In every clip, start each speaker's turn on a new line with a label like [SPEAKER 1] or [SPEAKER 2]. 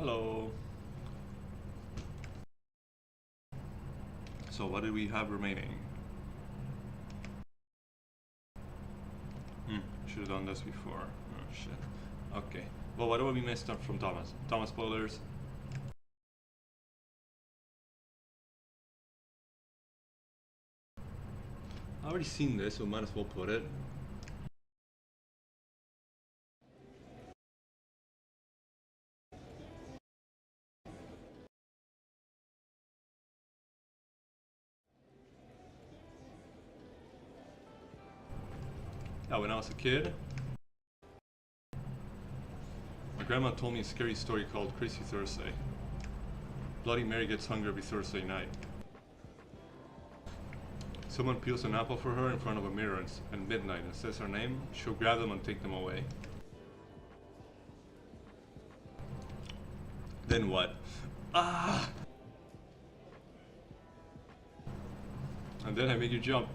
[SPEAKER 1] Hello. So what do we have remaining? Should have done this before. Oh shit. Okay. Well, what do we missed up from Thomas? Thomas spoilers. I already seen this, so might as well put it. Yeah, when I was a kid, my grandma told me a scary story called Crazy Thursday. Bloody Mary gets hungry every Thursday night. Someone peels an apple for her in front of a mirror at midnight and says her name. She'll grab them and take them away. Then what? Ah! And then I make you jump.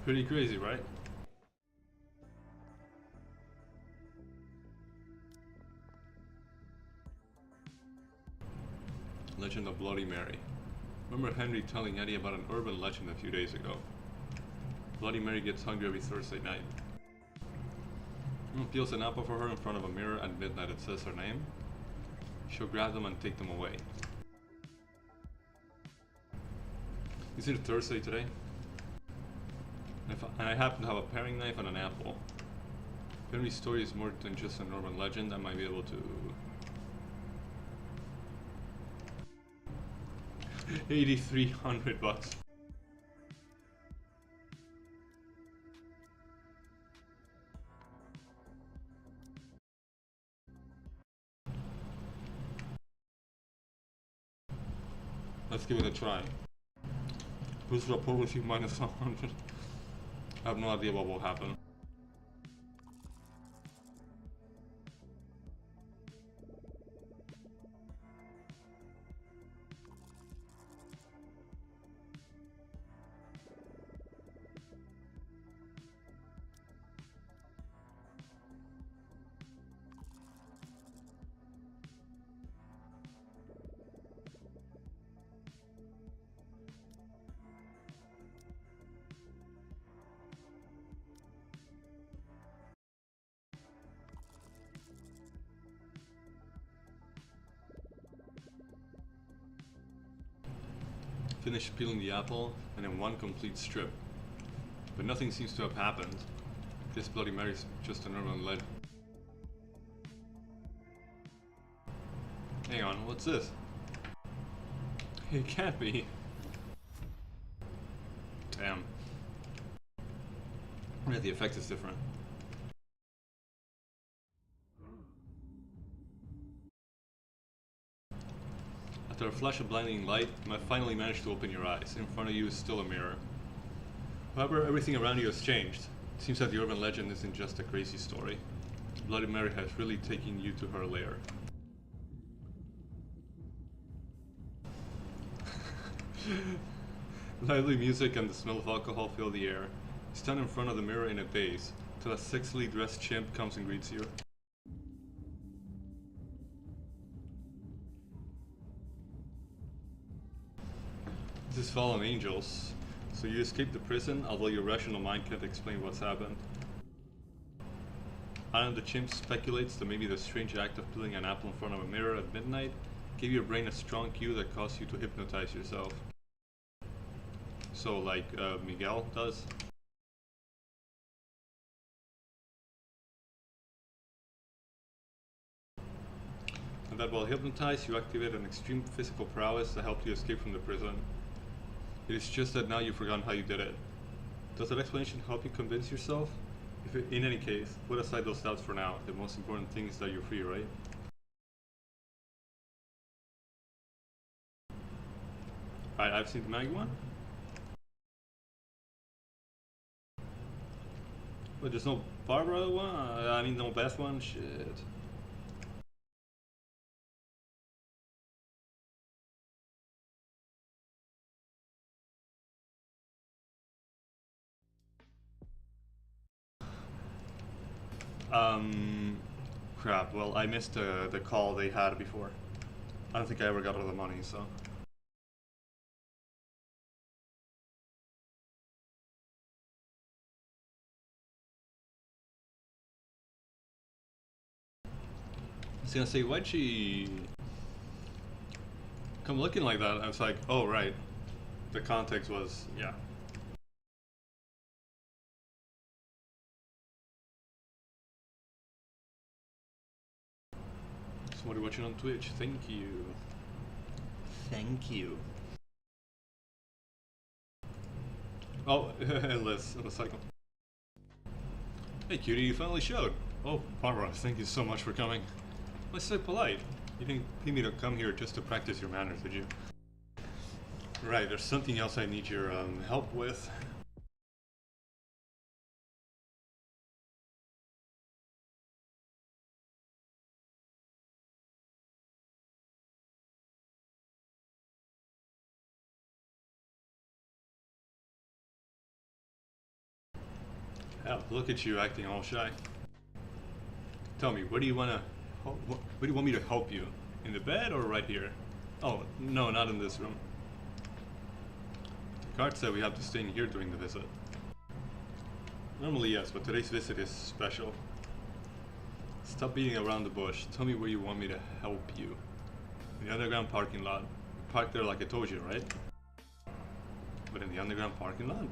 [SPEAKER 1] Pretty crazy, right? Legend of Bloody Mary. Remember Henry telling Eddie about an urban legend a few days ago. Bloody Mary gets hungry every Thursday night. Peels an apple for her in front of a mirror at midnight and says her name. She'll grab them and take them away. Is it Thursday today? And I happen to have a paring knife and an apple. If Henry's story is more than just an urban legend, I might be able to... 8,300 bucks. Let's give it a try. Whose rapport with you minus 100? I have no idea what will happen. Finish peeling the apple, and in one complete strip. But nothing seems to have happened. This Bloody Mary's just an urban legend. Hang on, what's this? It can't be. Damn. Yeah, the effect is different. After a flash of blinding light, you finally managed to open your eyes. In front of you is still a mirror. However, everything around you has changed. It seems that the urban legend isn't just a crazy story. Bloody Mary has really taken you to her lair. Lively music and the smell of alcohol fill the air. You stand in front of the mirror in a daze, till a sexily dressed chimp comes and greets you. This is Fallen Angels. So you escaped the prison, although your rational mind can't explain what's happened. Alan the chimp speculates that maybe the strange act of peeling an apple in front of a mirror at midnight gave your brain a strong cue that caused you to hypnotize yourself. So like Miguel does. And that while hypnotized, you activate an extreme physical prowess that helped you escape from the prison. It is just that now you've forgotten how you did it. Does that explanation help you convince yourself? In any case, put aside those doubts for now. The most important thing is that you're free, right? Alright, I've seen the Maggie one. But there's no Barbara one? I mean, no Beth one? Shit. Crap, well, I missed the call they had before. I don't think I ever got all the money, so... I was gonna say, why'd she come looking like that? I was like, oh right. The context was, yeah. Somebody watching on Twitch, thank you. Thank you. Oh, endless on the cycle. Hey cutie, you finally showed. Oh, Barbara, thank you so much for coming. That's so polite. You didn't pay me to come here just to practice your manners, did you? Right, there's something else I need your help with. Hell, look at you acting all shy. Tell me, where do you want me to help you? In the bed or right here? Oh, no, not in this room. The card said we have to stay in here during the visit. Normally yes, but today's visit is special. Stop beating around the bush. Tell me where you want me to help you. In the underground parking lot. Park there like I told you, right? But in the underground parking lot?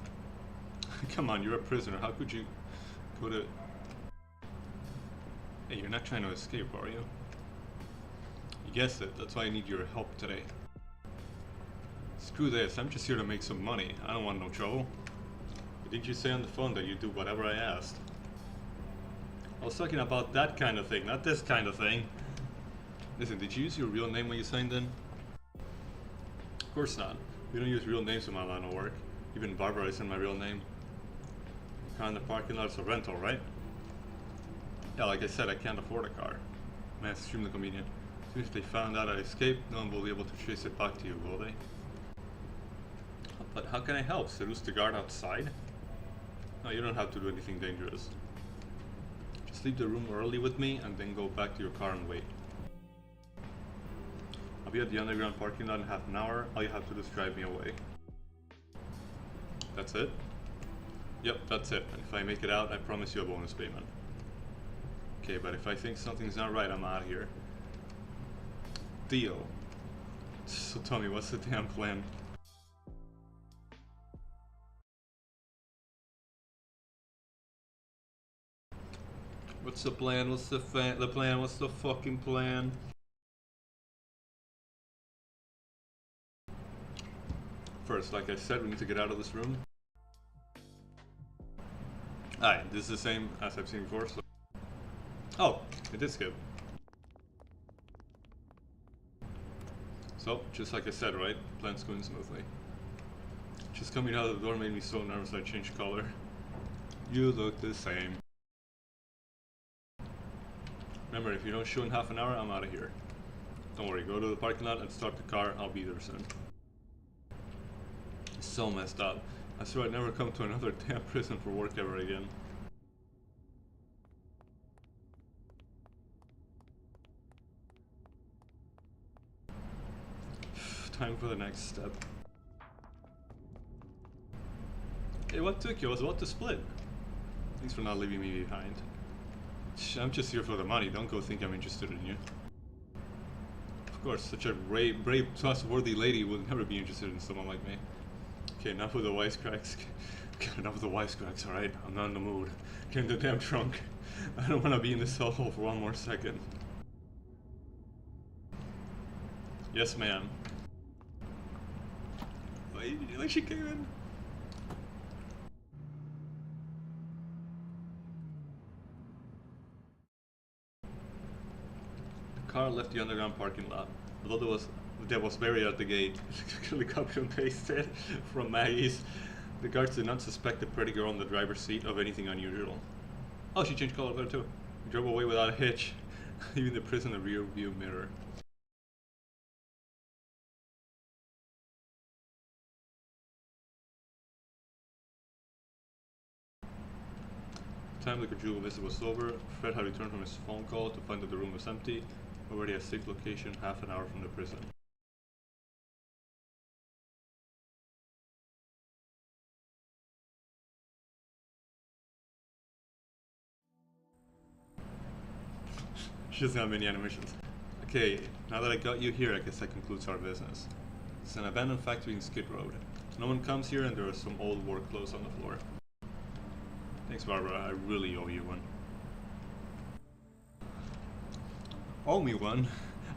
[SPEAKER 1] Come on, you're a prisoner. How could you go to... Hey, you're not trying to escape, are you? You guessed it. That's why I need your help today. Screw this. I'm just here to make some money. I don't want no trouble. But didn't you say on the phone that you do whatever I asked? I was talking about that kind of thing, not this kind of thing. Listen, did you use your real name when you signed in? Of course not. We don't use real names in my line of work. Even Barbara isn't my real name. The car in the parking lot is a rental, right? Yeah, like I said, I can't afford a car. Man, it's extremely convenient. Even if they found out I escaped, no one will be able to trace it back to you, will they? But how can I help? Seduce the guard outside? No, you don't have to do anything dangerous. Just leave the room early with me and then go back to your car and wait. I'll be at the underground parking lot in half an hour. All you have to do is drive me away. That's it? Yep, that's it. And if I make it out, I promise you a bonus payment. Okay, but if I think something's not right, I'm out of here. Deal. So tell me, what's the damn plan? What's the plan? What's the plan? What's the fucking plan? First, like I said, we need to get out of this room. Alright, this is the same as I've seen before, so... Oh, it did skip. So, just like I said, right? Plan's going smoothly. Just coming out of the door made me so nervous I changed color. You look the same. Remember, if you don't show in half an hour, I'm out of here. Don't worry, go to the parking lot and start the car, I'll be there soon. It's so messed up. I swear I'd never come to another damn prison for work ever again. Time for the next step. Hey, what took you? I was about to split. Thanks for not leaving me behind. I'm just here for the money, don't go think I'm interested in you. Of course, such a brave, trustworthy lady would never be interested in someone like me. Okay, enough with the wisecracks. Enough with the wisecracks, alright? I'm not in the mood. Get in the damn trunk. I don't want to be in this hellhole for one more second. Yes, ma'am. Like she came in. The car left the underground parking lot. Although there was barrier at the gate, actually copy and pasted from Maggie's. The guards did not suspect the pretty girl in the driver's seat of anything unusual. Oh, she changed color there too. Drove away without a hitch, leaving the prison in the rear view mirror. Time the conjugal visit was over, Fred had returned from his phone call to find that the room was empty, already at a safe location half an hour from the prison. She doesn't have many animations. Okay, now that I got you here, I guess that concludes our business. It's an abandoned factory in Skid Road. No one comes here and there are some old work clothes on the floor. Thanks, Barbara. I really owe you one. Owe me one?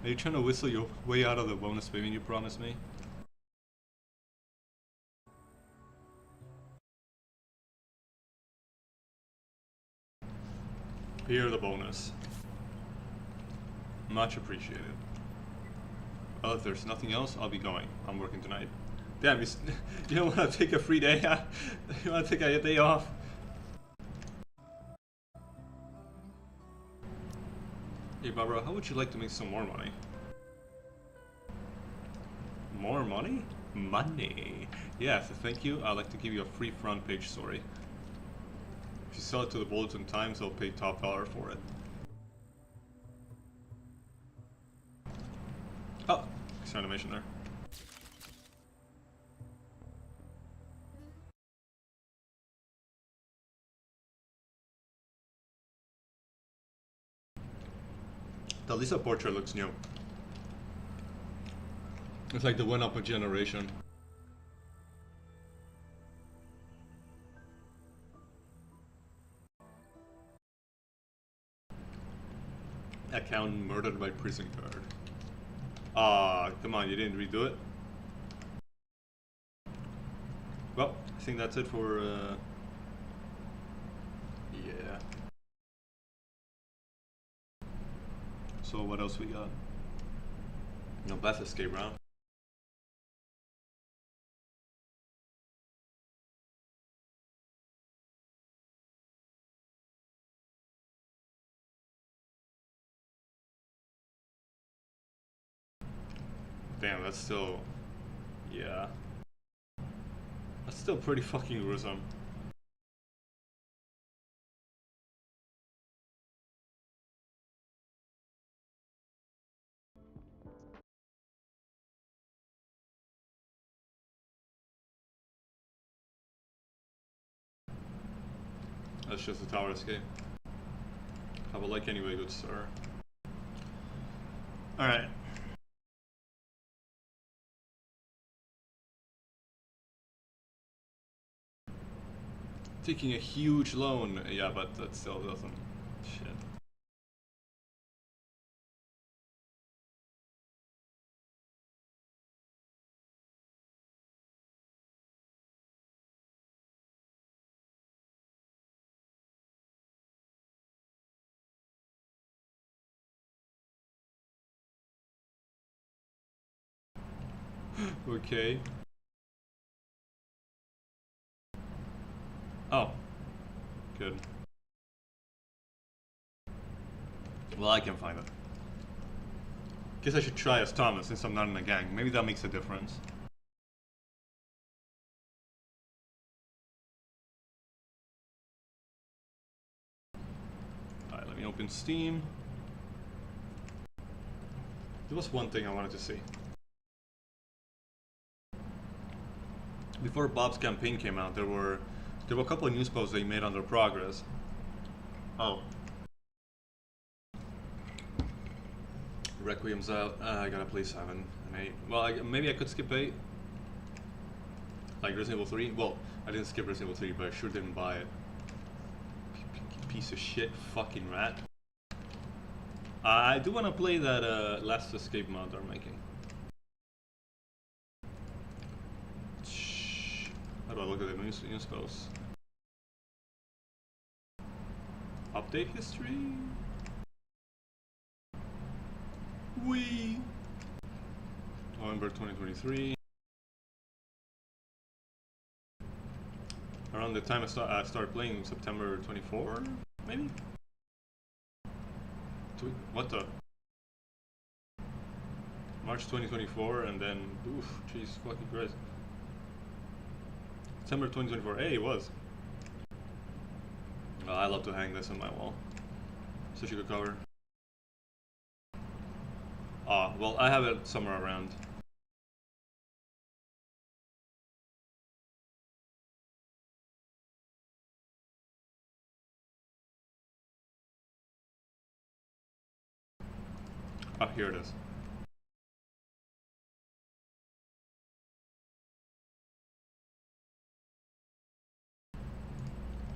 [SPEAKER 1] Are you trying to whistle your way out of the bonus payment you promised me? Here the bonus. Much appreciated. Well, if there's nothing else, I'll be going. I'm working tonight. Damn, you don't want to take a free day? You want to take a day off? Hey Barbara, how would you like to make some more money? More money? Money! Yes, thank you. I'd like to give you a free front page story. If you sell it to the Bulletin Times, I'll pay top dollar for it. Oh, nice animation there. The Lisa portrait looks new. It's like the one up a generation. Account murdered by prison guard. Ah, come on, you didn't redo it? Well, I think that's it for, yeah. So what else we got? No, Beth escape round. Damn, that's still... yeah. That's still pretty fucking gruesome. That's just a tower escape. Have a like anyway, good sir. Alright. Taking a huge loan, yeah, but that still doesn't... shit. Okay. Oh. Good. Well, I can find it. Guess I should try as Thomas since I'm not in a gang. Maybe that makes a difference. Alright, let me open Steam. There was one thing I wanted to see. Before Bob's campaign came out, there were a couple of news posts they made on their progress. Oh. Requiem's out. I gotta play 7 and 8. Well, maybe I could skip 8. Like Resident Evil 3. Well, I didn't skip Resident Evil 3, but I sure didn't buy it. Piece of shit fucking rat. I do want to play that Last Escape mod they're making. How do I look at the news posts? Update history? Wee! November 2023. Around the time I started playing, September 24, maybe? What the? March 2024, and then, oof, jeez, fucking Christ. September 2024, hey, it was. I love to hang this on my wall. Such a good cover. Well, I have it somewhere around. Oh, here it is.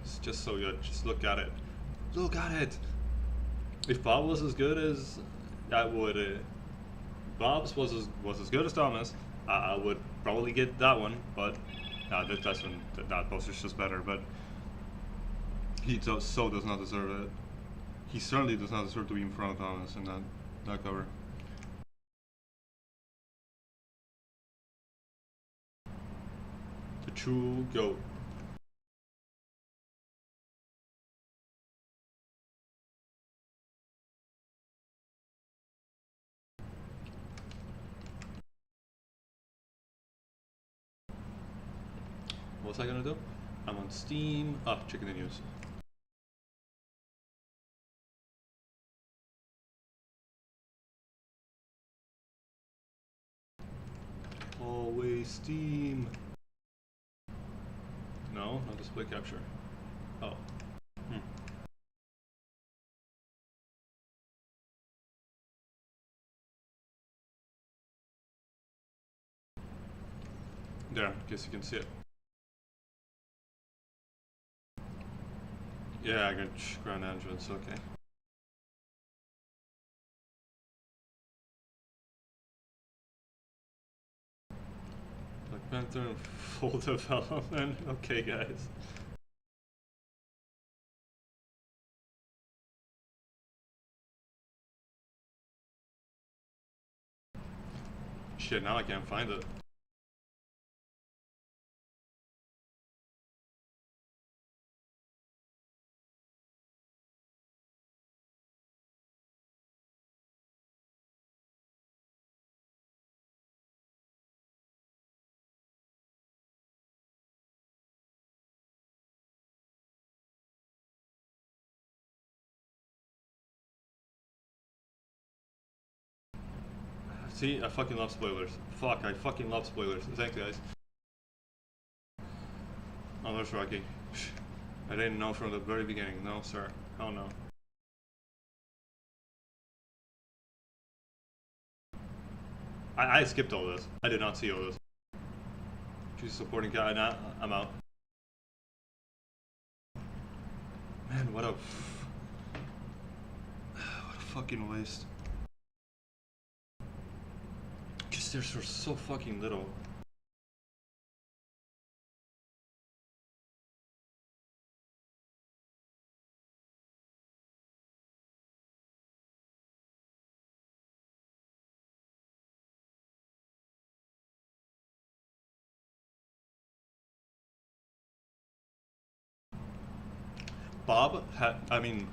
[SPEAKER 1] It's just so good. Just look at it. Look at it! If Bob was as good as I would, Bob's was as good as Thomas, I would probably get that one. But that poster's just better. But he does not deserve it. He certainly does not deserve to be in front of Thomas in that cover. The true GOAT. What was I gonna do? I'm on Steam. Checking the news. Always Steam. No, not display capture. Oh. There, guess you can see it. Yeah, I got Grand Entrance, okay. Black Panther in full development. Okay, guys. Shit, now I can't find it. See, I fucking love spoilers. Fuck, I fucking love spoilers. Thanks, guys. Oh, there's Rocky. I didn't know from the very beginning. No, sir. Oh no. I skipped all this. I did not see all this. She's supporting guy. Nah, I'm out. Man, what a fucking waste. Cause there's so fucking little.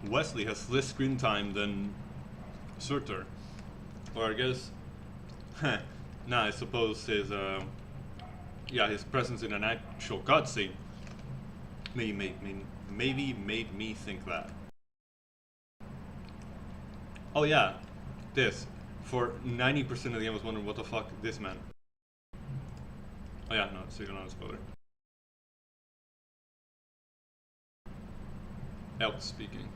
[SPEAKER 1] Wesley has less screen time than Surtur. Or I guess, nah, I suppose his presence in an actual cutscene maybe made me think that. Oh yeah, this. For 90% of the game I was wondering what the fuck this meant. Oh yeah, no, so you're not a spoiler. Elk speaking.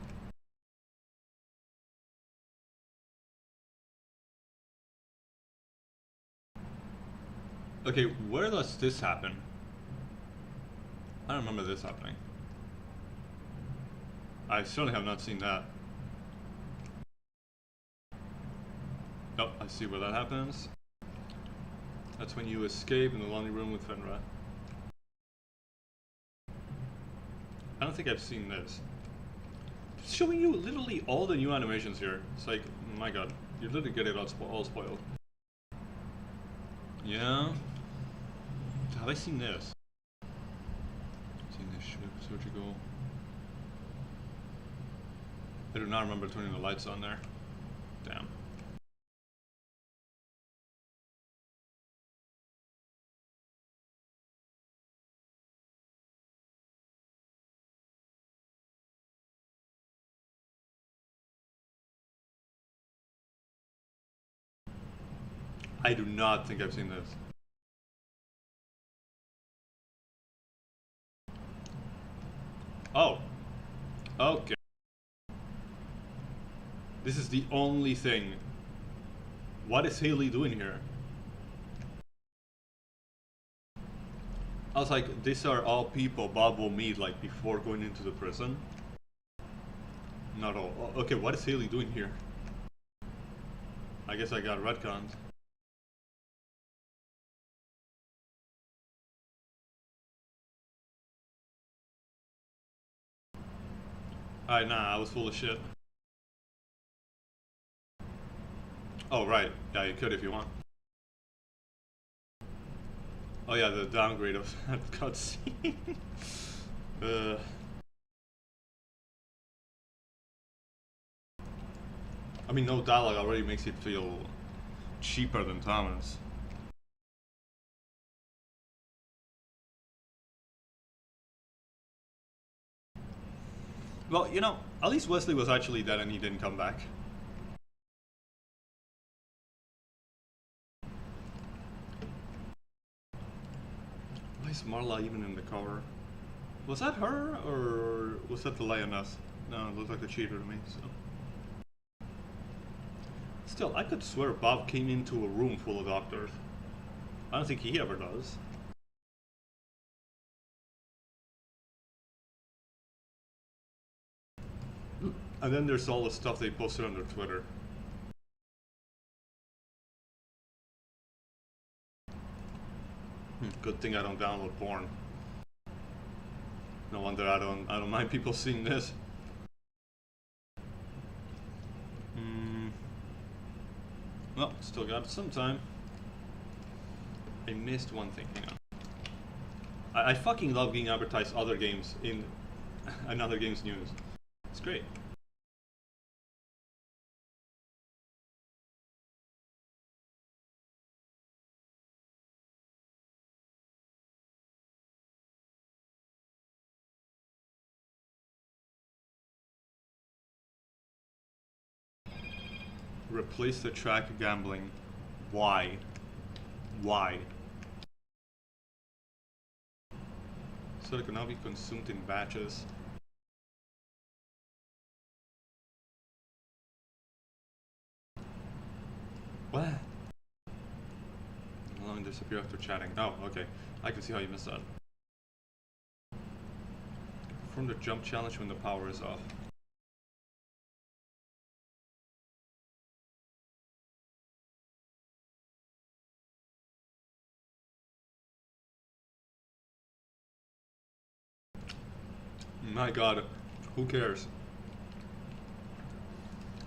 [SPEAKER 1] Okay, where does this happen? I don't remember this happening. I certainly have not seen that. Oh, I see where that happens. That's when you escape in the laundry room with Fenra. I don't think I've seen this. It's showing you literally all the new animations here. It's like, my god, you're literally getting it all spoiled. Yeah. Have I seen this? Seen this ship, surgical. I do not remember turning the lights on there. Damn. I do not think I've seen this. Oh. Okay. This is the only thing. What is Haley doing here? I was like, these are all people Bob will meet like before going into the prison. Not all. Okay, what is Haley doing here? I guess I got retconned. Alright, nah, I was full of shit. Oh, right. Yeah, you could if you want. Oh yeah, the downgrade of that cutscene. I mean, no dialogue already makes it feel cheaper than Thomas. Well, you know, at least Wesley was actually dead and he didn't come back. Why is Marla even in the cover? Was that her, or was that the lioness? No, it looked like the cheater to me, so... Still, I could swear Bob came into a room full of doctors. I don't think he ever does. And then there's all the stuff they posted on their Twitter. Good thing I don't download porn. No wonder I don't mind people seeing this. Well, still got some time. I missed one thing, hang on. I fucking love getting advertised other games in another game's news. It's great. Replace the track gambling. Why? Why? So it can now be consumed in batches. What? Allowing disappear after chatting. Oh, okay. I can see how you missed that. Perform the jump challenge when the power is off. My god, who cares?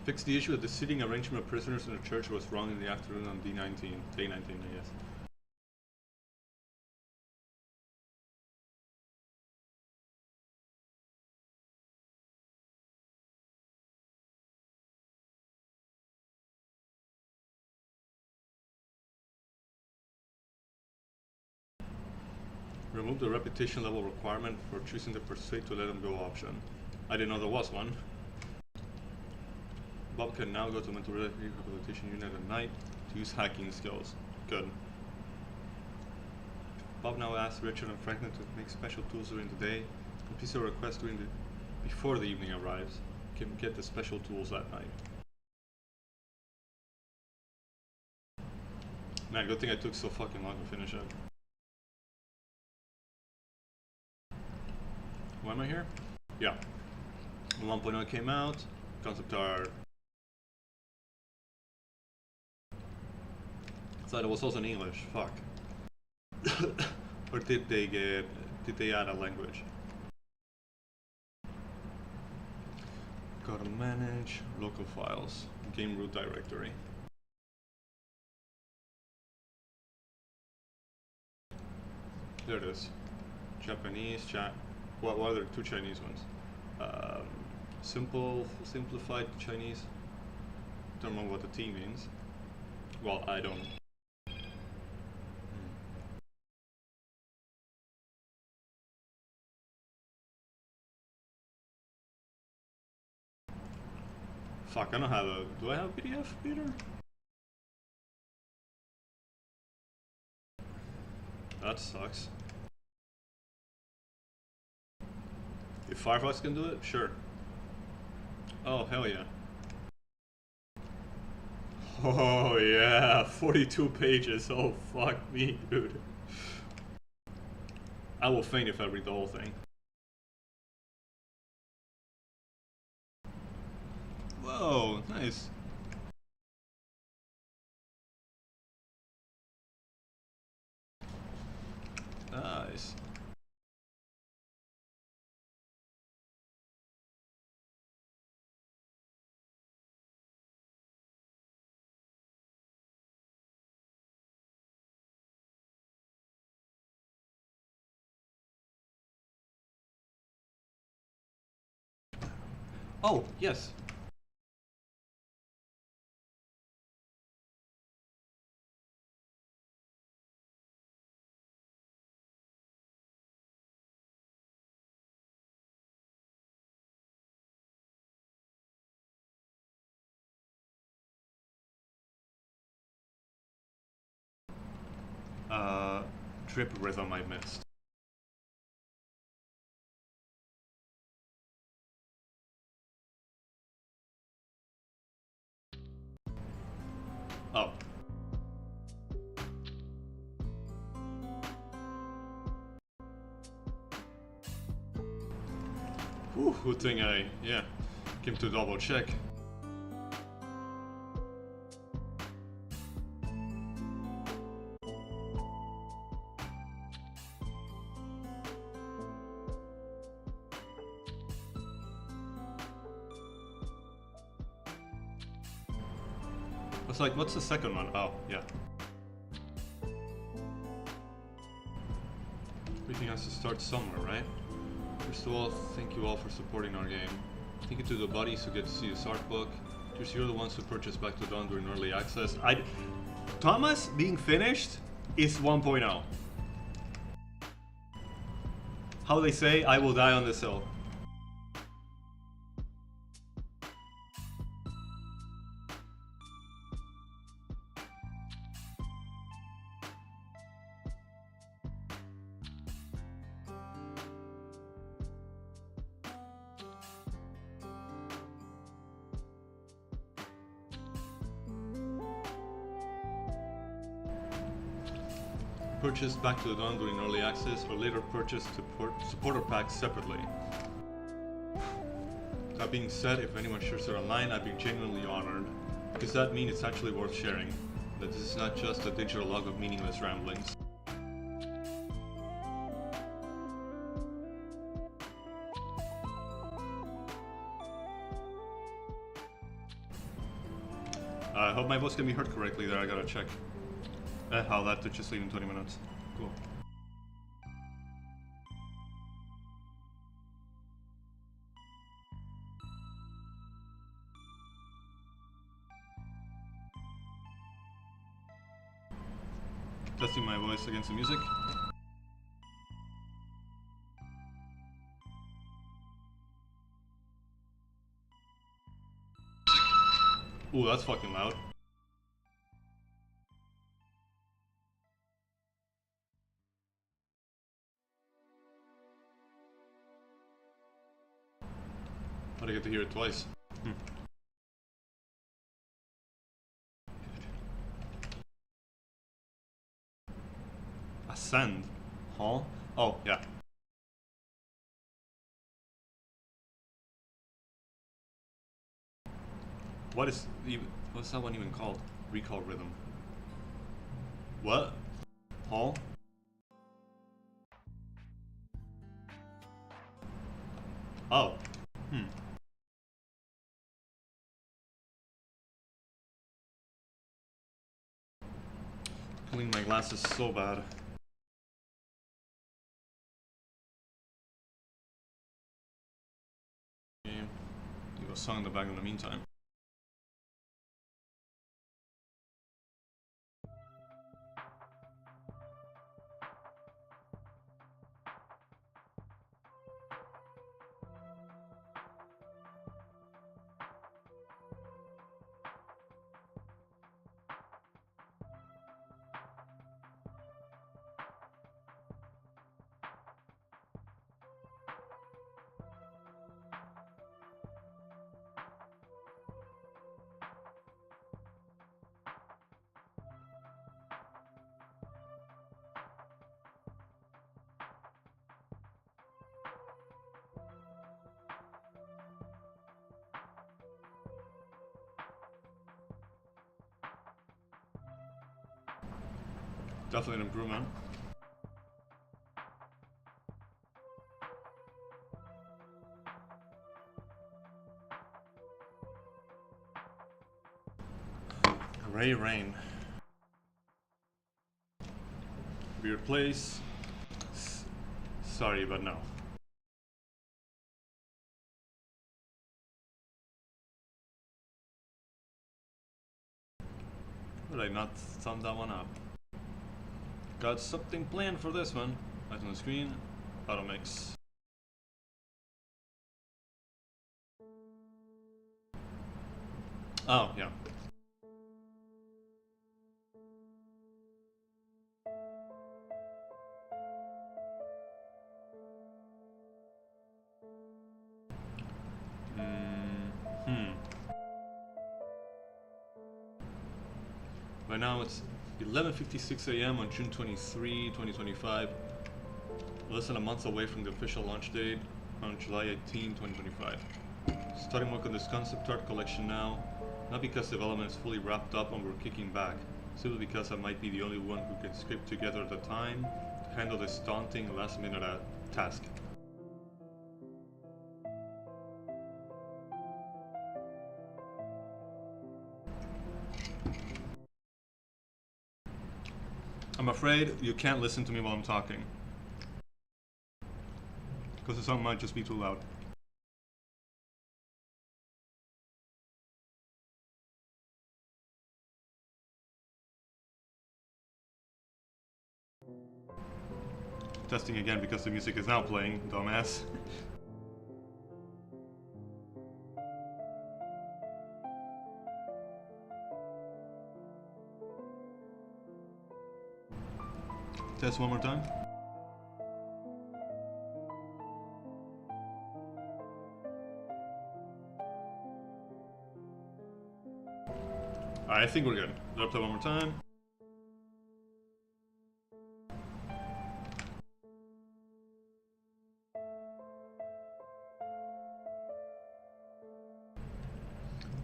[SPEAKER 1] Fix the issue that the seating arrangement of prisoners in the church was wrong in the afternoon on D19. Day 19, I guess. Remove the repetition level requirement for choosing the persuade to let them go option. I didn't know there was one. Bob can now go to mental rehabilitation unit at night to use hacking skills. Good. Bob now asks Richard and Franklin to make special tools during the day. Complete a request before the evening arrives. Can get the special tools that night. Man, good thing I took so fucking long to finish it. Why am I here? Yeah. 1.0 came out. Concept art. I thought it was also in English. Fuck. Or did they add a language? Gotta manage local files. Game root directory. There it is. Japanese, what are there? Two Chinese ones. Simplified Chinese. Don't know what the T means. Well, I don't. Fuck, I don't have a... Do I have a PDF, Peter? That sucks. If Firefox can do it, sure. Oh, hell yeah. Oh yeah, 42 pages. Oh fuck me, dude. I will faint if I read the whole thing. Whoa, nice. Nice. Oh, yes. Trip rhythm I missed. Oh. Whew, good thing I, came to double check. I was like, what's the second one? Oh, yeah. Everything has to start somewhere, right? First of all, thank you all for supporting our game. Thank you to the buddies who get to see this art book. Cheers, you're the ones who purchased Back to Dawn during early access. Thomas being finished is 1.0. How they say, I will die on this hill. Purchased Back to the Dawn during early access, or later purchased supporter packs separately. That being said, if anyone shares it online, I'd be genuinely honored, because that means it's actually worth sharing, that this is not just a digital log of meaningless ramblings. I hope my voice can be heard correctly there, I gotta check. How that to just leave in 20 minutes. Cool. Testing my voice against the music. Ooh, that's fucking loud. But I get to hear it twice. Ascend? Huh? Oh, yeah. What's that one even called? Recall rhythm. What? Huh? Oh. Clean my glasses so bad. Leave a song in the bag in the meantime. Definitely an improvement. Gray Rain. Weird place. Sorry, but no. Did I not thumb that one up? Got something planned for this one. Right on the screen. Auto mix. Oh, yeah. Right now it's 11:56 a.m. on June 23, 2025. Less than a month away from the official launch date on July 18, 2025. Starting work on this concept art collection now, not because development is fully wrapped up and we're kicking back, simply because I might be the only one who can script together the time to handle this daunting last-minute task. I'm afraid you can't listen to me while I'm talking, because the song might just be too loud. Testing again because the music is now playing, dumbass. Test one more time. I think we're good. Let's play one more time.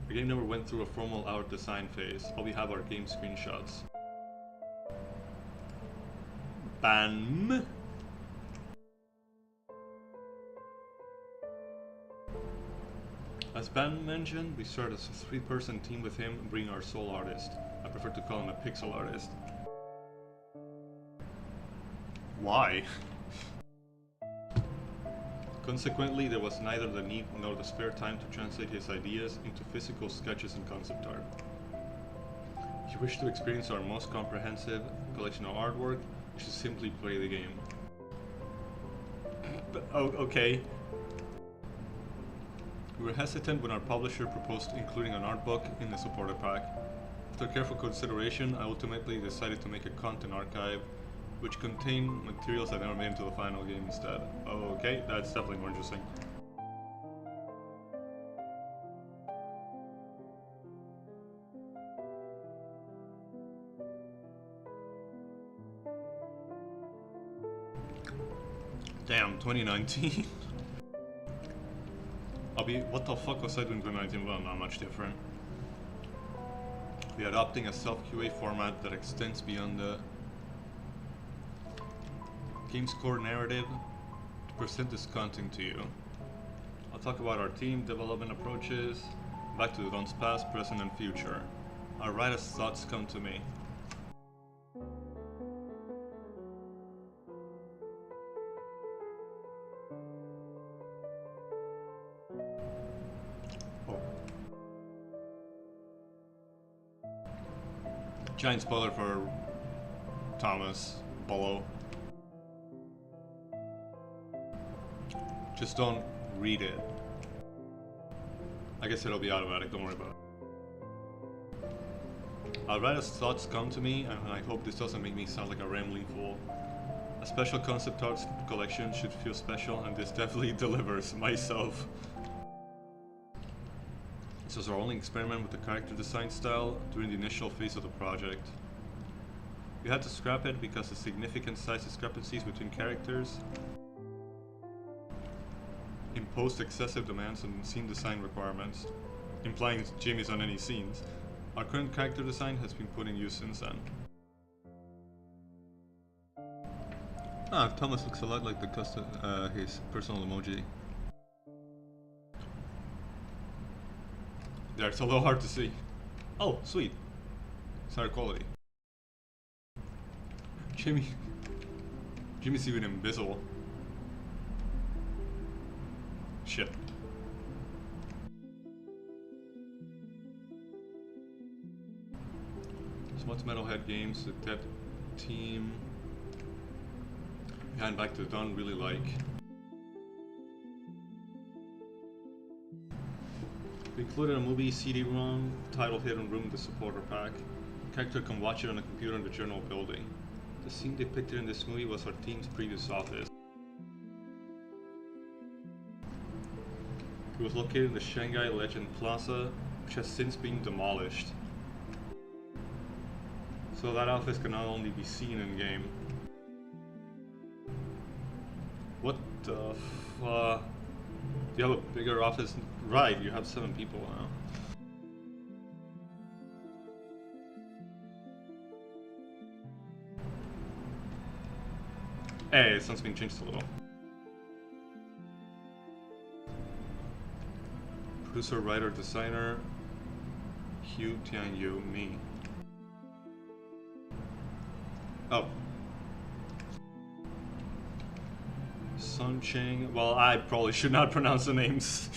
[SPEAKER 1] The game never went through a formal art design phase, but we have our game screenshots. Bam! As Ben mentioned, we started as a 3-person team with him and bring our sole artist. I prefer to call him a pixel artist. Why? Consequently, there was neither the need nor the spare time to translate his ideas into physical sketches and concept art. If you wish to experience our most comprehensive collection of artwork, you should simply play the game. But, oh, okay. We were hesitant when our publisher proposed including an art book in the supporter pack. After careful consideration, I ultimately decided to make a content archive which contained materials that never made into the final game instead. Okay, that's definitely more interesting. Damn, 2019. What the fuck was I doing in 2019? Well, not much different. We're adopting a self-QA format that extends beyond the game's core narrative to present this content to you. I'll talk about our team development approaches, back to the Dawn's past, present, and future. I'll write as thoughts come to me. Giant spoiler for Thomas below. Just don't read it. I guess it'll be automatic, don't worry about it. I'll write as thoughts come to me, and I hope this doesn't make me sound like a rambling fool. A special concept art collection should feel special, and this definitely delivers myself. This was our only experiment with the character design style during the initial phase of the project. We had to scrap it because of significant size discrepancies between characters imposed excessive demands on scene design requirements, implying Jimmy's on any scenes. Our current character design has been put in use since then. Ah, Thomas looks a lot like the custom, his personal emoji. Yeah, it's a little hard to see. Oh, sweet. It's higher quality. Jimmy's even invisible. Shit. So what's Metalhead Games? The Dead Team. Behind Back to the Dawn, really like. We included a movie CD-ROM titled Hidden Room, the supporter pack. The character can watch it on a computer in the general building. The scene depicted in this movie was our team's previous office. It was located in the Shanghai Legend Plaza, which has since been demolished. So that office can not only be seen in game. What the fuck? You have a bigger office? Right, you have 7 people now. Hey, something's been changed a little. Producer, writer, designer, Hugh, Tianyu, me. Oh. Sun Cheng. Well, I probably should not pronounce the names.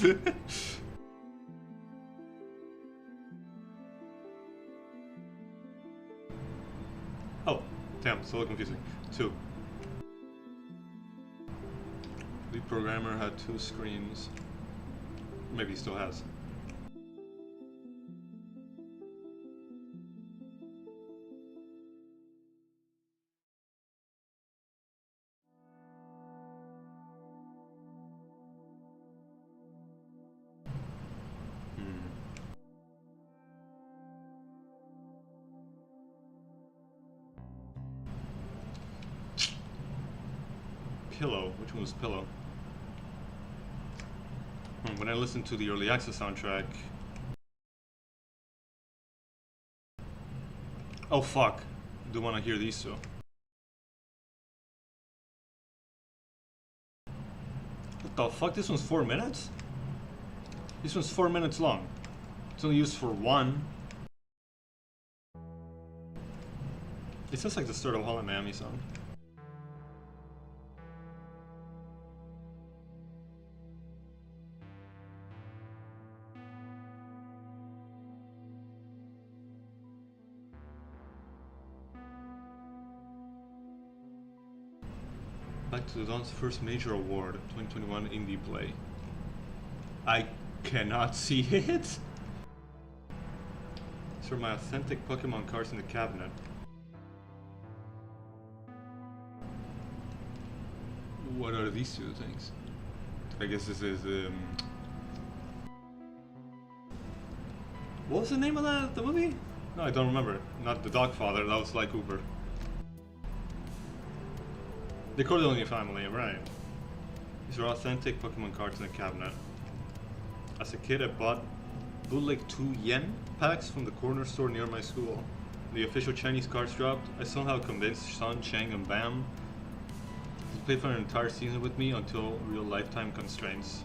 [SPEAKER 1] Oh, damn, so confusing. 2. Lead programmer had 2 screens. Maybe he still has. Pillow. Which one was Pillow? When I listened to the early access soundtrack. Oh fuck. Do want to hear these two. What the fuck? This one's 4 minutes? This one's 4 minutes long. It's only used for 1. It sounds like the start of Holland Miami song. Back to the Dawn's first major award, 2021 Indie Play. I cannot see it. These are my authentic Pokemon cards in the cabinet. What are these 2 things? I guess this is what was the name of the movie? No, I don't remember. Not The Dogfather, that was Sly Cooper. The Corleone family, right. These are authentic Pokemon cards in the cabinet. As a kid, I bought bootleg 2 yen packs from the corner store near my school. The official Chinese cards dropped. I somehow convinced Sun, Cheng, and Bam to play for an entire season with me until real lifetime constraints.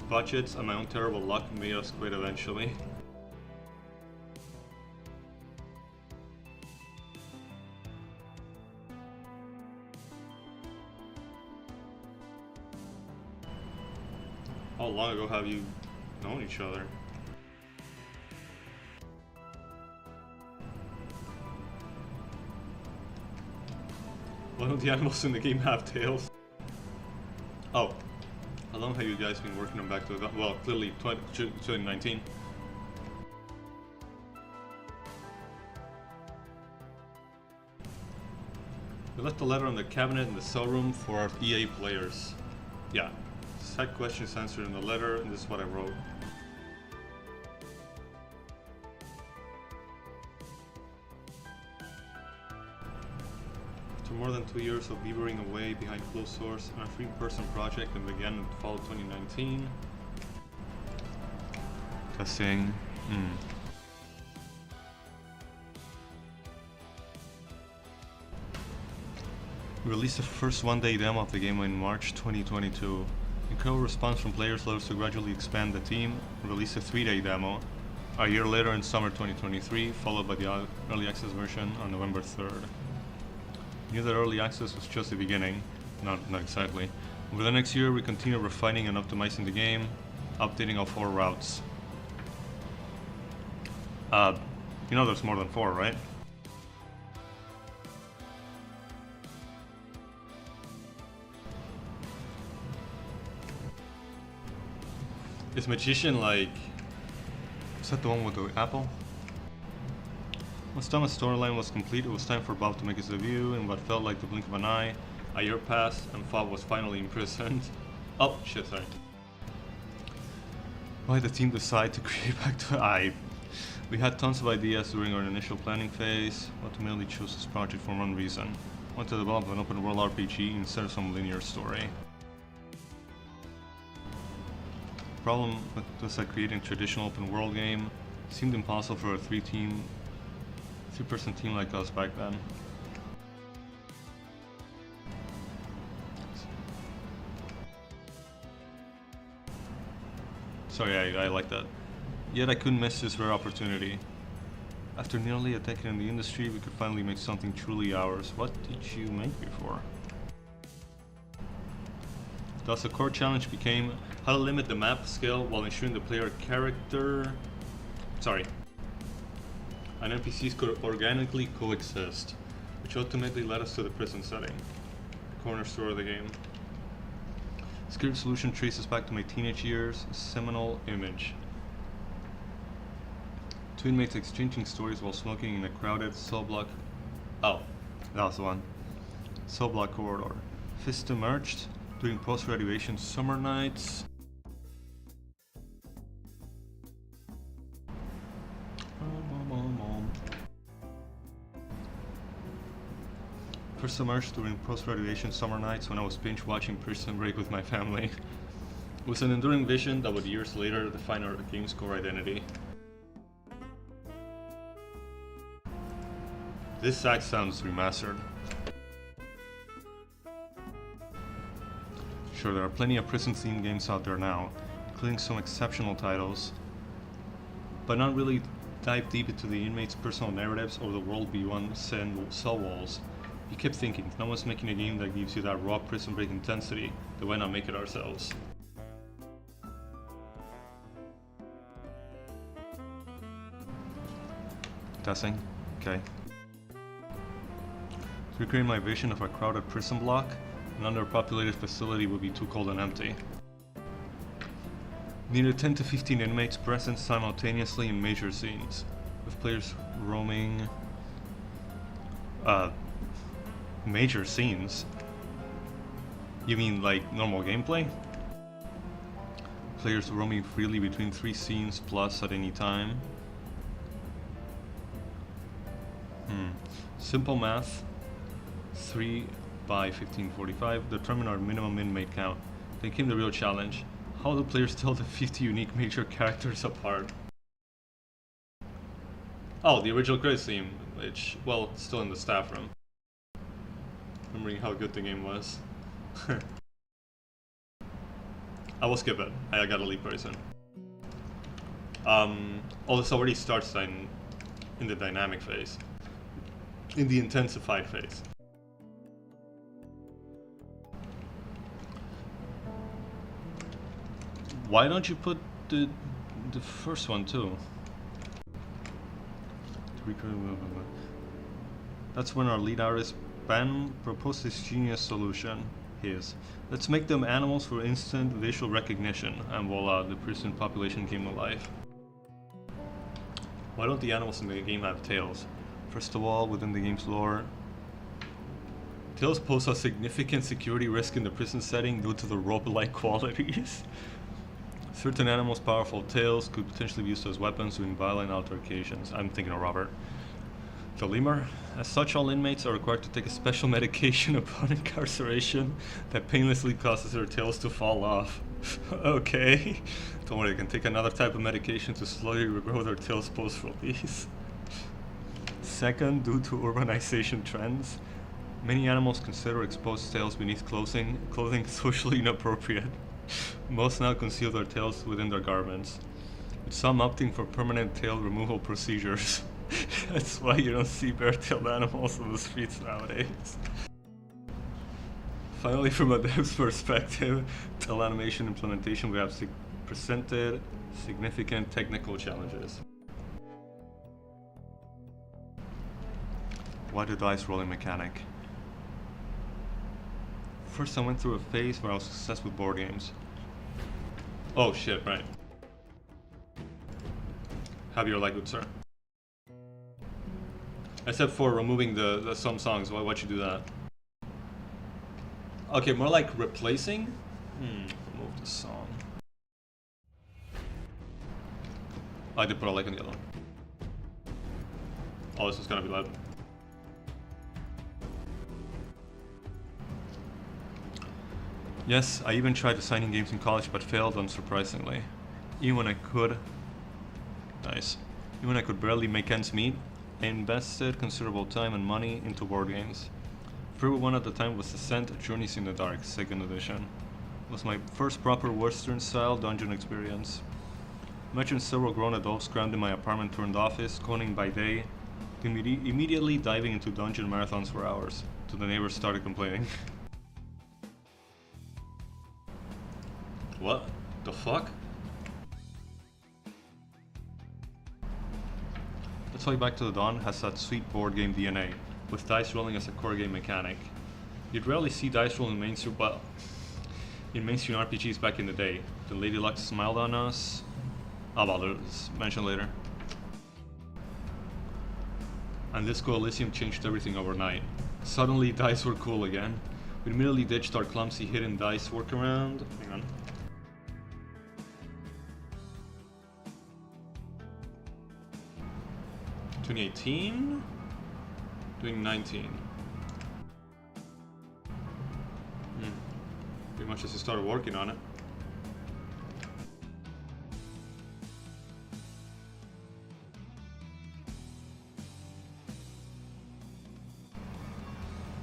[SPEAKER 1] Budgets and my own terrible luck made us quit eventually. How long ago have you known each other? Why don't the animals in the game have tails? Oh. How long have you guys been working on Back to the Dawn? Well, clearly 2019. We left the letter on the cabinet in the cell room for our EA players. Yeah. Had questions answered in the letter, and this is what I wrote. After more than 2 years of beavering away behind closed doors on a three-person project that began in fall 2019. Testing. We released the first one-day demo of the game in March 2022. Incredible response from players led us to gradually expand the team and release a 3-day demo a year later in summer 2023, followed by the early access version on November 3rd. We knew that early access was just the beginning, not exactly. Over the next year, we continued refining and optimizing the game, updating all 4 routes. You know there's more than 4, right? Is Magician like... Is that the one with the apple? Once Thomas' storyline was complete, it was time for Bob to make his debut in what felt like the blink of an eye. A year passed, and Bob was finally imprisoned. Oh, shit, sorry. Why did the team decide to create back to... We had tons of ideas during our initial planning phase, ultimately chose this project for one reason. I wanted to develop an open world RPG instead of some linear story. The problem was that creating a traditional open world game seemed impossible for a 3-person team like us back then. So yeah, I like that. Yet I couldn't miss this rare opportunity. After nearly a decade in the industry, we could finally make something truly ours. What did you make before? Thus, the core challenge became how to limit the map scale while ensuring the player character... and NPCs could organically coexist, which ultimately led us to the prison setting, the cornerstone of the game. This creative solution traces back to my teenage years, a seminal image. 2 inmates exchanging stories while smoking in a crowded cell block... Oh, that was the one. Cell block corridor. Fists emerged during post-graduation summer nights. First emerged during post-graduation summer nights when I was binge-watching Prison Break with my family. It was an enduring vision that would years later define our game's core identity. This act sounds remastered. Sure, there are plenty of prison-themed games out there now, including some exceptional titles, but not really dive deep into the inmates' personal narratives or the world beyond cell walls. You kept thinking, if no one's making a game that gives you that raw Prison Break intensity, then why not make it ourselves? Testing? Okay. Recreating my vision of a crowded prison block, an underpopulated facility would be too cold and empty. Needed 10 to 15 inmates present simultaneously in major scenes, with players roaming... major scenes? You mean like normal gameplay? Players roaming freely between 3 scenes plus at any time. Simple math. 3 by 1545 determine our minimum inmate count. Then came the real challenge. How do players tell the 50 unique major characters apart? Oh, the original credits theme, which, well, still in the staff room. Remembering how good the game was. I will skip it. I gotta leave very soon. Oh, this already starts in the dynamic phase. In the intensified phase. Why don't you put the first one too? That's when our lead artist Ben proposed this genius solution. Let's make them animals for instant visual recognition, and voila, the prison population came to life. Why don't the animals in the game have tails? First of all, within the game's lore, tails pose a significant security risk in the prison setting due to the rope-like qualities. Certain animals' powerful tails could potentially be used as weapons during violent altercations. I'm thinking of Robert. The lemur. As such, all inmates are required to take a special medication upon incarceration that painlessly causes their tails to fall off. Okay. Don't worry, they can take another type of medication to slowly regrow their tails post-release. Second, due to urbanization trends, Many animals consider exposed tails beneath clothing socially inappropriate. Most now conceal their tails within their garments, with some opting for permanent tail removal procedures. That's why you don't see bare-tailed animals on the streets nowadays. Finally, from a dev's perspective, tail animation implementation we have presented significant technical challenges. Why the dice rolling mechanic? First I went through a phase where I was obsessed with board games. Oh shit, right. Have your light, good sir. Except for removing the some songs, why'd you do that? Okay, more like replacing? Remove the song. I did put a like on the other one. Oh, this is gonna be loud. Yes, I even tried designing games in college but failed unsurprisingly. Even when I could... Nice. Even when I could barely make ends meet, I invested considerable time and money into board games. Favorite one at the time was Ascent: Journeys in the Dark, 2nd edition. It was my first proper Western-style dungeon experience. Imagine several grown adults crammed in my apartment turned office, coning by day, immediately diving into dungeon marathons for hours, till the neighbors started complaining. What the fuck? That's why Back to the Dawn has that sweet board game DNA, with dice rolling as a core game mechanic. You'd rarely see dice roll in mainstream RPGs back in the day. The Lady Luck smiled on us. I'll bother, mention later. And Disco Elysium changed everything overnight. Suddenly dice were cool again. We immediately ditched our clumsy hidden dice workaround. Hang on. 2018? Doing 19. Pretty much as you started working on it.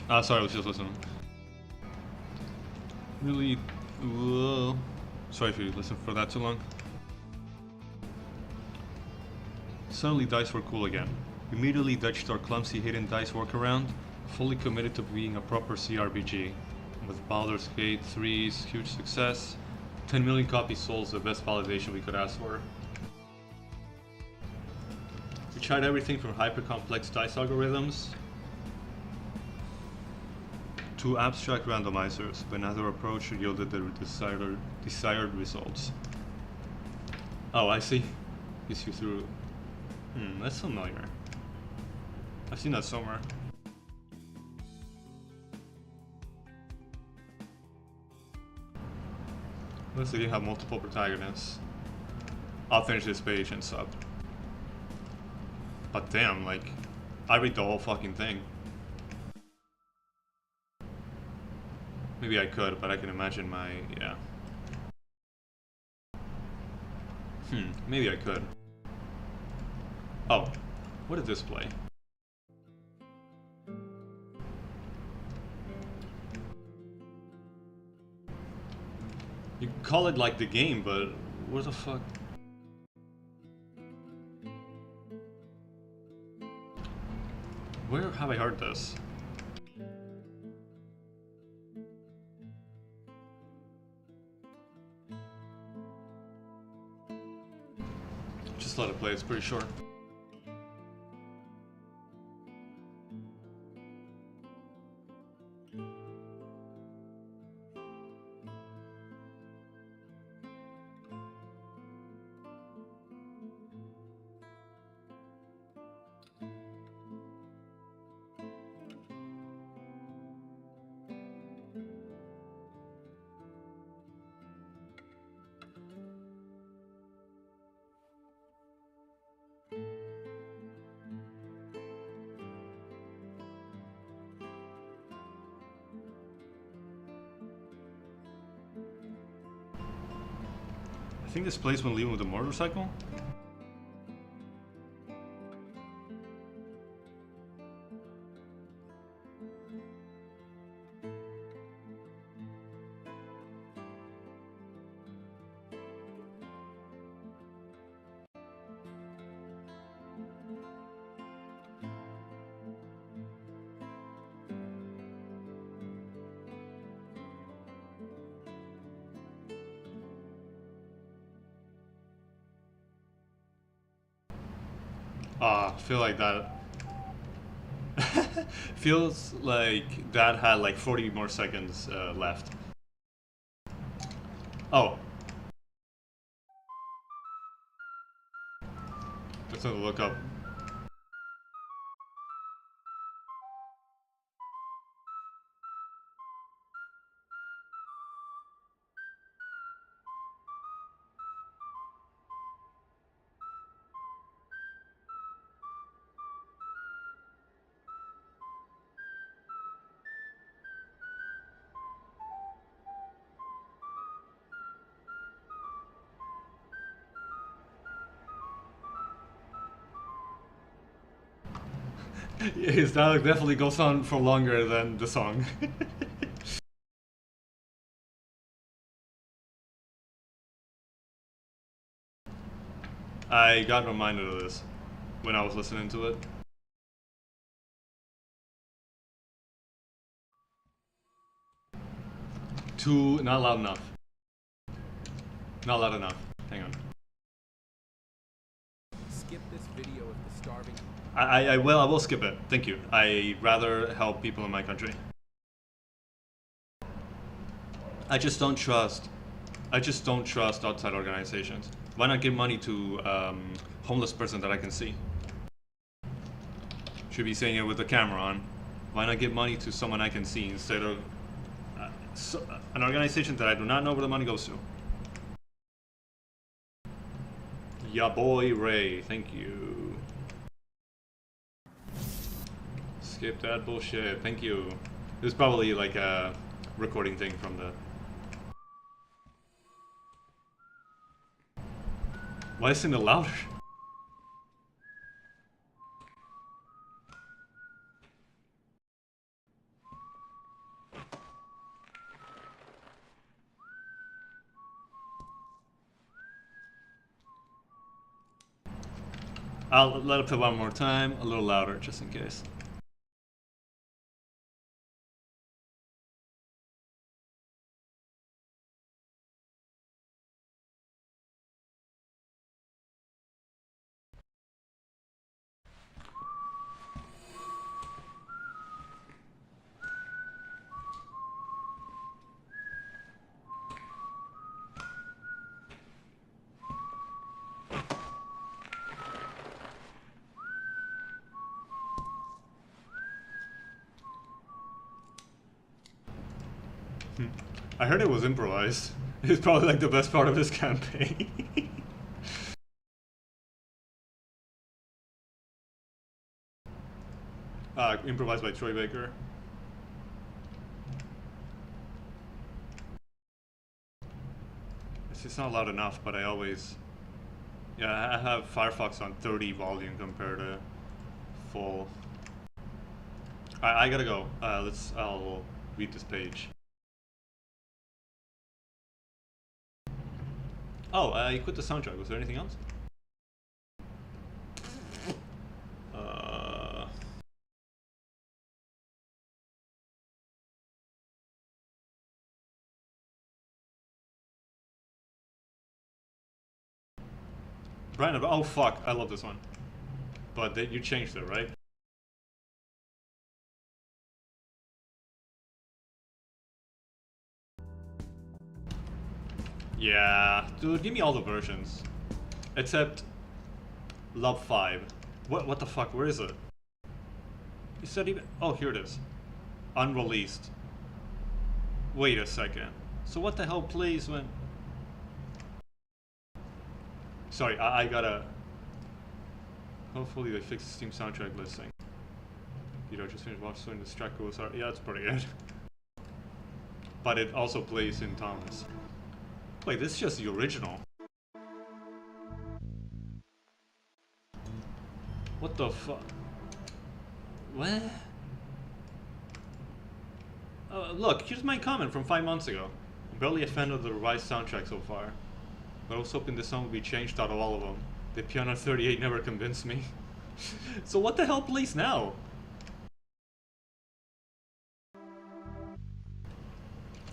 [SPEAKER 1] Ah, sorry, I was just listening. Really... Whoa. Sorry if you listened for that too long. Suddenly dice were cool again. We immediately ditched our clumsy hidden dice workaround, fully committed to being a proper CRPG. With Baldur's Gate 3's huge success, 10 million copies sold is the best validation we could ask for. We tried everything from hyper-complex dice algorithms to abstract randomizers, but neither approach yielded the desired results. Oh, I see. Gets you through. That's familiar. I've seen that somewhere. Looks like you have multiple protagonists. I'll finish this page and sub. But damn, like, I read the whole fucking thing. Maybe I could, but I can imagine my... yeah. Maybe I could. Oh, what did this play? You can call it like the game, but what the fuck? Where have I heard this? Just let it play, it's pretty short. I think this plays when leaving with a motorcycle. Feel like that. Feels like that had like 40 more seconds left. Oh. Let's have a look up. His dialogue definitely goes on for longer than the song. I got reminded of this when I was listening to it. Not loud enough. Not loud enough. Hang on.
[SPEAKER 2] Skip this video if the starving.
[SPEAKER 1] I will skip it. Thank you. I'd rather help people in my country. I just don't trust outside organizations. Why not give money to homeless person that I can see? Should be saying it with the camera on. Why not give money to someone I can see instead of an organization that I do not know where the money goes to? Ya boy Ray, thank you. Skip that bullshit, thank you. It was probably like a recording thing from the... Why isn't it louder? I'll let it play one more time, a little louder just in case. I heard it was improvised. It's probably like the best part of his campaign. Improvised by Troy Baker. It's not loud enough, but I always... Yeah, I have Firefox on 30 volume compared to full. I gotta go. I'll read this page. Oh, I quit the soundtrack. Was there anything else? Brian, oh fuck, I love this one. But you changed it, right? Yeah, dude, give me all the versions. Except Love 5. What the fuck, where is it? You said even... Oh, here it is. Unreleased. Wait a second. So what the hell plays when... Sorry, I gotta... Hopefully they fix the Steam soundtrack listing. You know, just finished watching this track goes out. Yeah, it's pretty good. But it also plays in Thomas. Wait, this is just the original. What the fuck? What? Look, here's my comment from 5 months ago. I'm barely a fan of the revised soundtrack so far, but I was hoping the song would be changed out of all of them. The Piano 38 never convinced me. So what the hell plays now?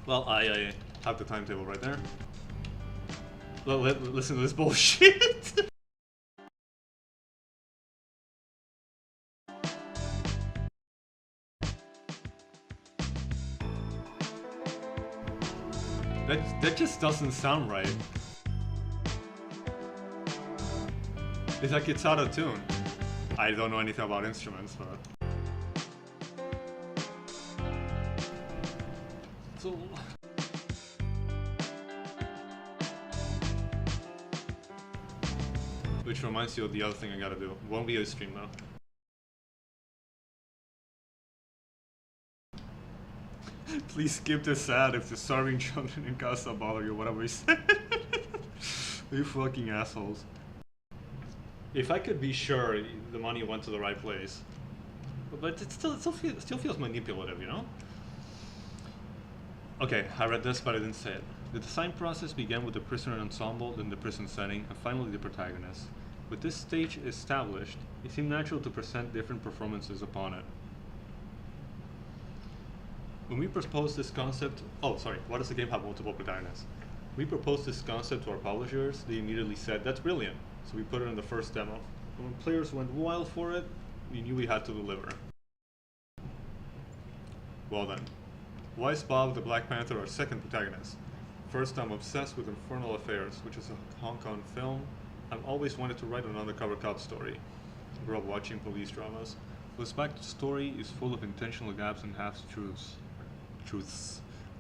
[SPEAKER 1] Well, I have the timetable right there. Listen to this bullshit. That just doesn't sound right. It's like it's out of tune. I don't know anything about instruments, but... So... Which reminds you of the other thing I gotta do. Won't be a stream now. Please skip this ad if the starving children in Gaza bother you, whatever he said. You fucking assholes. If I could be sure the money went to the right place. But it still feels manipulative, you know? Okay, I read this but I didn't say it. The design process began with the prisoner ensemble, then the prison setting, and finally the protagonist. With this stage established, it seemed natural to present different performances upon it. When we proposed this concept... Oh, sorry, why does the game have multiple protagonists? We proposed this concept to our publishers, they immediately said, that's brilliant. So we put it in the first demo. And when players went wild for it, we knew we had to deliver. Well then, why is Bob the Black Panther our second protagonist? First, I'm obsessed with Infernal Affairs, which is a Hong Kong film. I've always wanted to write an undercover cop story. I grew up watching police dramas. This backstory is full of intentional gaps and half-truths.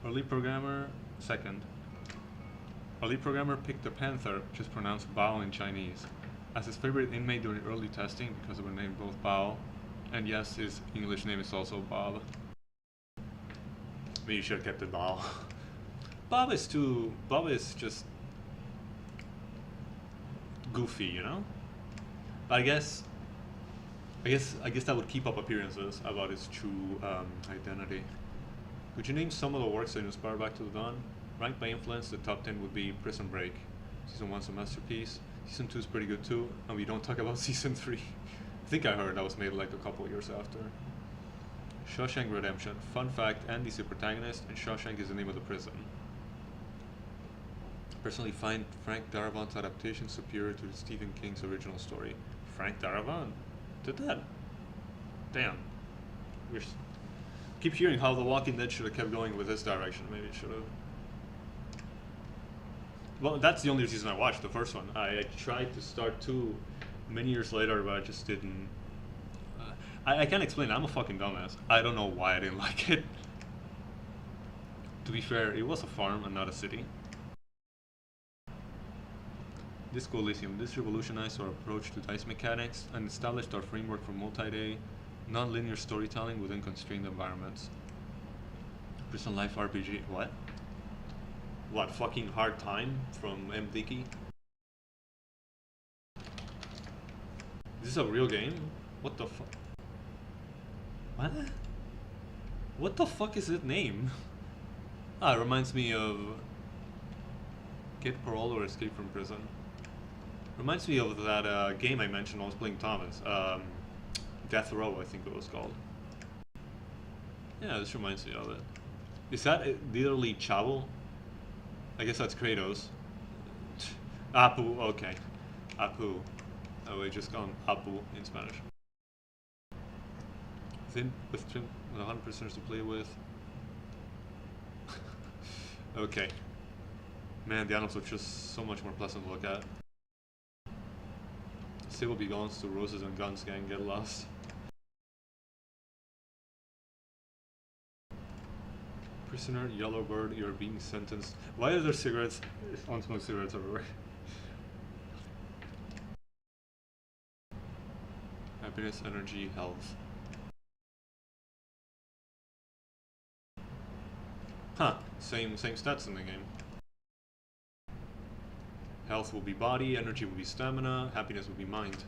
[SPEAKER 1] Our lead programmer, Our lead programmer picked the Panther, which is pronounced Bao in Chinese, as his favorite inmate during early testing because they were named both Bao, and yes, his English name is also Bob. Maybe you should have kept it Bao. Bob is just goofy, you know? But I guess that would keep up appearances about his true identity. Would you name some of the works that inspired Back to the Dawn? Ranked by influence, the top 10 would be Prison Break. Season 1's a masterpiece. Season 2 is pretty good too, and we don't talk about Season 3. I think I heard that was made like a couple years after. Shawshank Redemption. Fun fact, Andy's the protagonist, and Shawshank is the name of the prison. Personally find Frank Darabont's adaptation superior to Stephen King's original story. Frank Darabont did that? Damn. Keep hearing how The Walking Dead should have kept going with this direction. Maybe it should have. Well, that's the only reason I watched the first one. I tried to start 2 many years later, but I just didn't. I can't explain. I'm a fucking dumbass. I don't know why I didn't like it. To be fair, it was a farm and not a city. Disco Elysium. This revolutionized our approach to dice mechanics and established our framework for multi-day, non-linear storytelling within constrained environments. Prison Life RPG. What? What, fucking Hard Time from M. Dickey? Is this a real game? What the fuck? What? What the fuck is its name? Ah, it reminds me of... Get Parole or Escape from Prison. Reminds me of that game I mentioned when I was playing Thomas. Death Row, I think it was called. Yeah, this reminds me of it. Is that literally Chavo? I guess that's Kratos. Apu, okay. Apu. Oh, we just gone Apu in Spanish. Thin with 100 prisoners to play with. Okay. Man, the animals are just so much more pleasant to look at. Civil be gone to Roses and Guns Gang get lost. Prisoner, Yellow Bird, you're being sentenced. Why are there cigarettes? Unsmoked cigarettes everywhere. Happiness, energy, health. Huh, same stats in the game. Health will be body, energy will be stamina, happiness will be mind.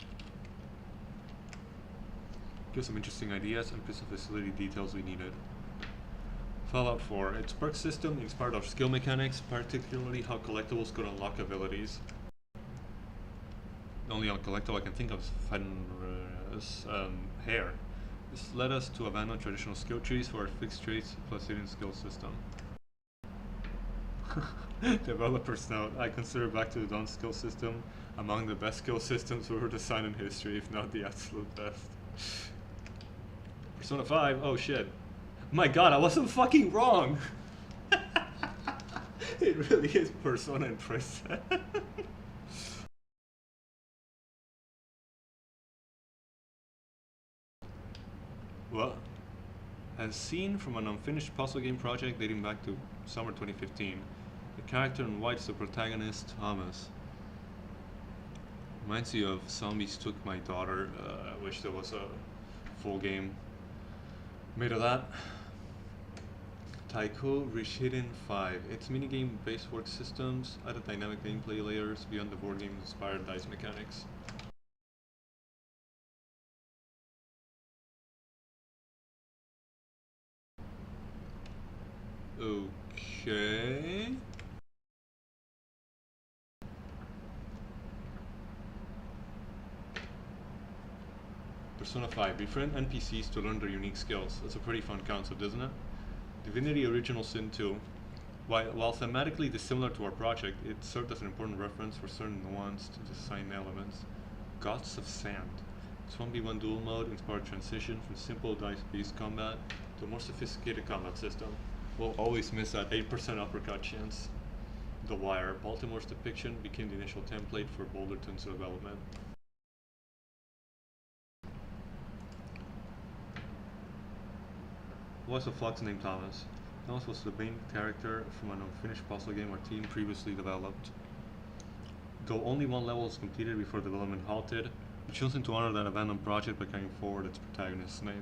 [SPEAKER 1] Give some interesting ideas and prison facility details we needed. Fallout 4. Its perk system inspired our skill mechanics, particularly how collectibles could unlock abilities. The only collectible I can think of is Fenrir's hair. This led us to abandon traditional skill trees for our fixed traits plus hidden skill system. Developer's note, I consider Back to the Dawn skill system among the best skill systems ever designed in history, if not the absolute best. Persona 5, oh shit. My god, I wasn't fucking wrong! It really is Persona in prison. Well, as seen from an unfinished puzzle game project dating back to summer 2015, the character in white is the protagonist, Thomas. Reminds you of Zombies Took My Daughter. I wish there was a full game made of that. Taiko Rishiden 5. Its minigame based work systems added dynamic gameplay layers beyond the board game's inspired dice mechanics. Okay. Persona 5. Befriend NPCs to learn their unique skills. That's a pretty fun concept, isn't it? Divinity Original Sin 2. While thematically dissimilar to our project, it served as an important reference for certain nuanced design elements. Gods of Sand. Its 1v1 duel mode inspired transition from simple dice-based combat to a more sophisticated combat system. We'll always miss that 8% uppercut chance. The Wire. Baltimore's depiction became the initial template for Boulderton's development. Voice of Fox named Thomas. Thomas was the main character from an unfinished puzzle game our team previously developed. Though only one level was completed before development halted, we chose to honor that abandoned project by carrying forward its protagonist's name.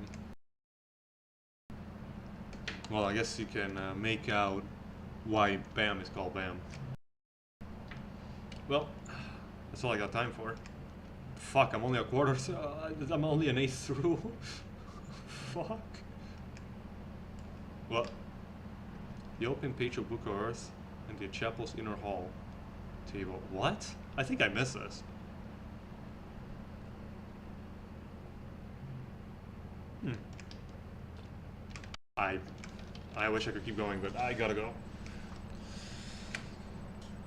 [SPEAKER 1] Well, I guess you can make out why BAM is called BAM. Well, that's all I got time for. Fuck, I'm only a quarter, I'm only an eighth through. Fuck. Well, the open page of Book of Earth and the chapel's inner hall table. What? I think I missed this. I wish I could keep going, but I gotta go.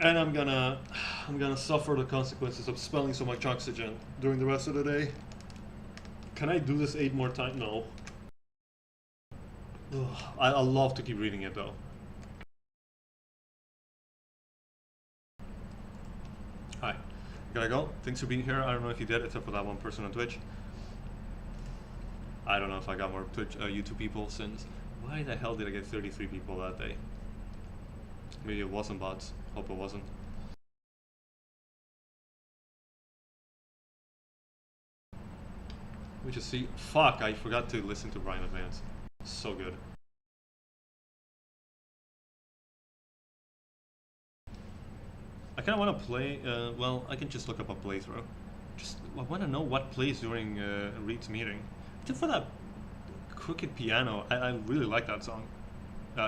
[SPEAKER 1] And I'm gonna suffer the consequences of spelling so much oxygen during the rest of the day. Can I do this 8 more times? No. Ugh, I love to keep reading it though. Hi. Gotta go. Thanks for being here. I don't know if you did, except for that one person on Twitch. I don't know if I got more Twitch, YouTube people since. Why the hell did I get 33 people that day? Maybe it wasn't bots. Hope it wasn't. Let me just see. Fuck, I forgot to listen to Brian Advance. So good. I kind of want to play, well, I can just look up a playthrough. I want to know what plays during Reed's meeting. Except for that Crooked Piano, I really like that song.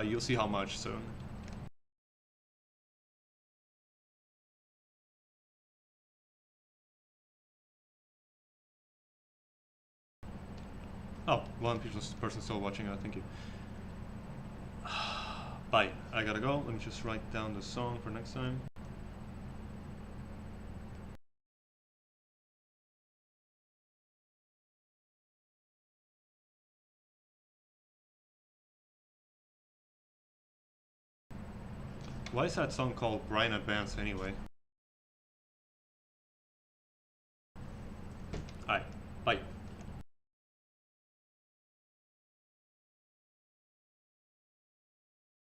[SPEAKER 1] You'll see how much soon. Oh, one person still watching, thank you. Bye, I gotta go. Let me just write down the song for next time. Why is that song called Brian Advance anyway? Hi, bye.